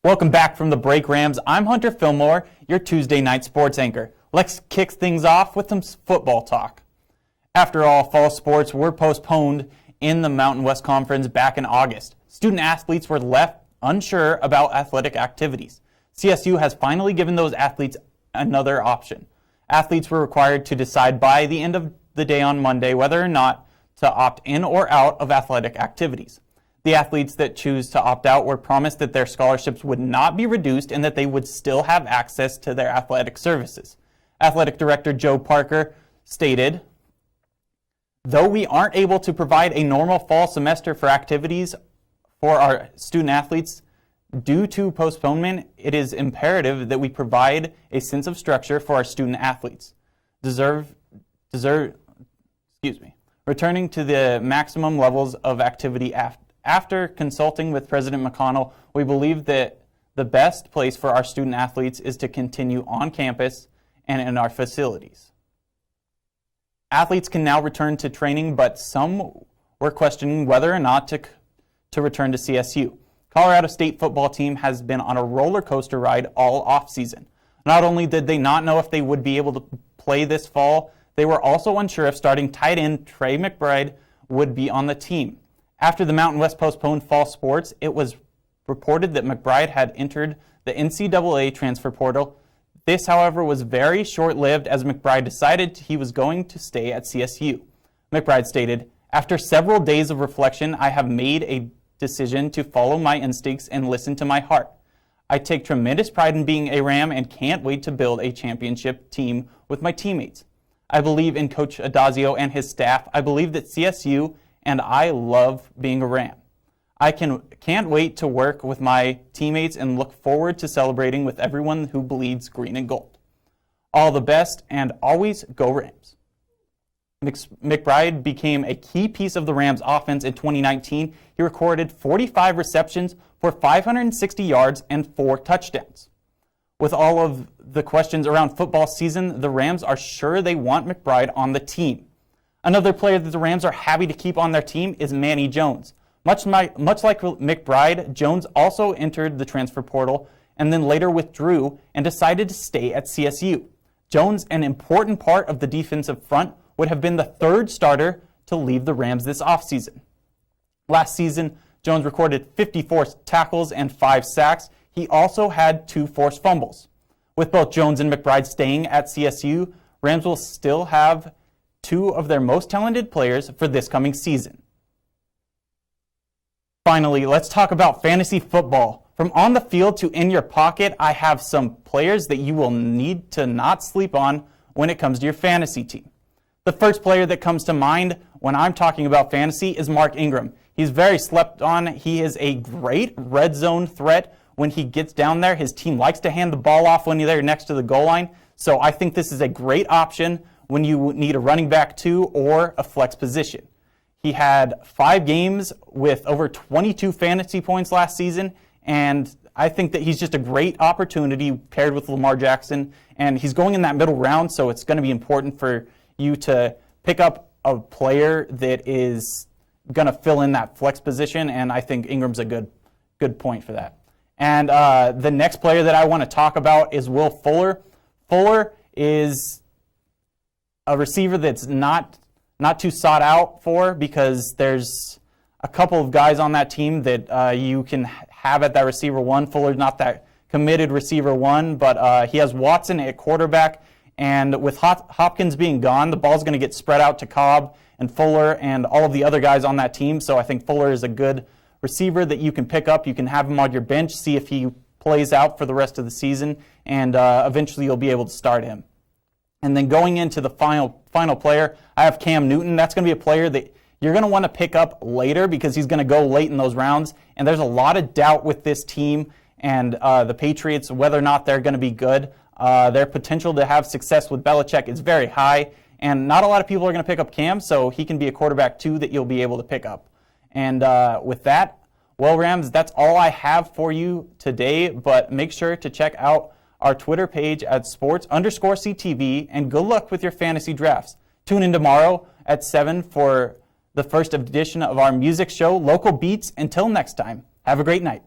Welcome back from the break, Rams. I'm Hunter Fillmore, your Tuesday night sports anchor. Let's kick things off with some football talk. After all, fall sports were postponed in the Mountain West Conference back in August. Student athletes were left unsure about athletic activities. CSU has finally given those athletes another option. Athletes were required to decide by the end of the day on Monday whether or not to opt in or out of athletic activities. The athletes that choose to opt out were promised that their scholarships would not be reduced and that they would still have access to their athletic services. Athletic Director Joe Parker stated, "Though we aren't able to provide a normal fall semester for activities for our student athletes due to postponement, it is imperative that we provide a sense of structure for our student athletes. Returning to the maximum levels of activity after consulting with President McConnell, we believe that the best place for our student athletes is to continue on campus and in our facilities." Athletes can now return to training, but some were questioning whether or not to return to CSU. Colorado State football team has been on a roller coaster ride all offseason. Not only did they not know if they would be able to play this fall, they were also unsure if starting tight end Trey McBride would be on the team. After the Mountain West postponed fall sports, it was reported that McBride had entered the NCAA transfer portal. This, however, was very short-lived as McBride decided he was going to stay at CSU. McBride stated, "After several days of reflection, I have made a decision to follow my instincts and listen to my heart. I take tremendous pride in being a Ram and can't wait to build a championship team with my teammates. I believe in Coach Adazio and his staff. I believe that CSU and I love being a Ram. I can't wait to work with my teammates and look forward to celebrating with everyone who bleeds green and gold. All the best and always go Rams." McBride became a key piece of the Rams offense in 2019. He recorded 45 receptions for 560 yards and 4 touchdowns. With all of the questions around football season, the Rams are sure they want McBride on the team. Another player that the Rams are happy to keep on their team is Manny Jones. Much like McBride, Jones also entered the transfer portal and then later withdrew and decided to stay at CSU. Jones, an important part of the defensive front, would have been the third starter to leave the Rams this offseason. Last season, Jones recorded 54 tackles and 5 sacks. He also had 2 forced fumbles. With both Jones and McBride staying at CSU, Rams will still have 2 of their most talented players for this coming season. Finally, let's talk about fantasy football. From on the field to in your pocket, I have some players that you will need to not sleep on when it comes to your fantasy team. The first player that comes to mind when I'm talking about fantasy is Mark Ingram. He's very slept on. He is a great red zone threat. When he gets down there, his team likes to hand the ball off when they're next to the goal line. So I think this is a great option when you need a running back 2 or a flex position. He had 5 games with over 22 fantasy points last season, and I think that he's just a great opportunity paired with Lamar Jackson, and he's going in that middle round, so it's going to be important for you to pick up a player that is going to fill in that flex position, and I think Ingram's a good point for that. And the next player that I want to talk about is Will Fuller. Fuller is a receiver that's not too sought out for because there's a couple of guys on that team that you can have at that receiver 1. Fuller's not that committed receiver 1, but he has Watson at quarterback. And with Hopkins being gone, the ball's going to get spread out to Cobb and Fuller and all of the other guys on that team. So I think Fuller is a good receiver that you can pick up. You can have him on your bench, see if he plays out for the rest of the season, and eventually you'll be able to start him. And then going into the final player, I have Cam Newton. That's going to be a player that you're going to want to pick up later because he's going to go late in those rounds. And there's a lot of doubt with this team and the Patriots, whether or not they're going to be good. Their potential to have success with Belichick is very high. And not a lot of people are going to pick up Cam, so he can be a quarterback too that you'll be able to pick up. And with that, well, Rams, that's all I have for you today. But make sure to check out our Twitter page at sports_CTV, and good luck with your fantasy drafts. Tune in tomorrow at 7 for the first edition of our music show, Local Beats. Until next time, have a great night.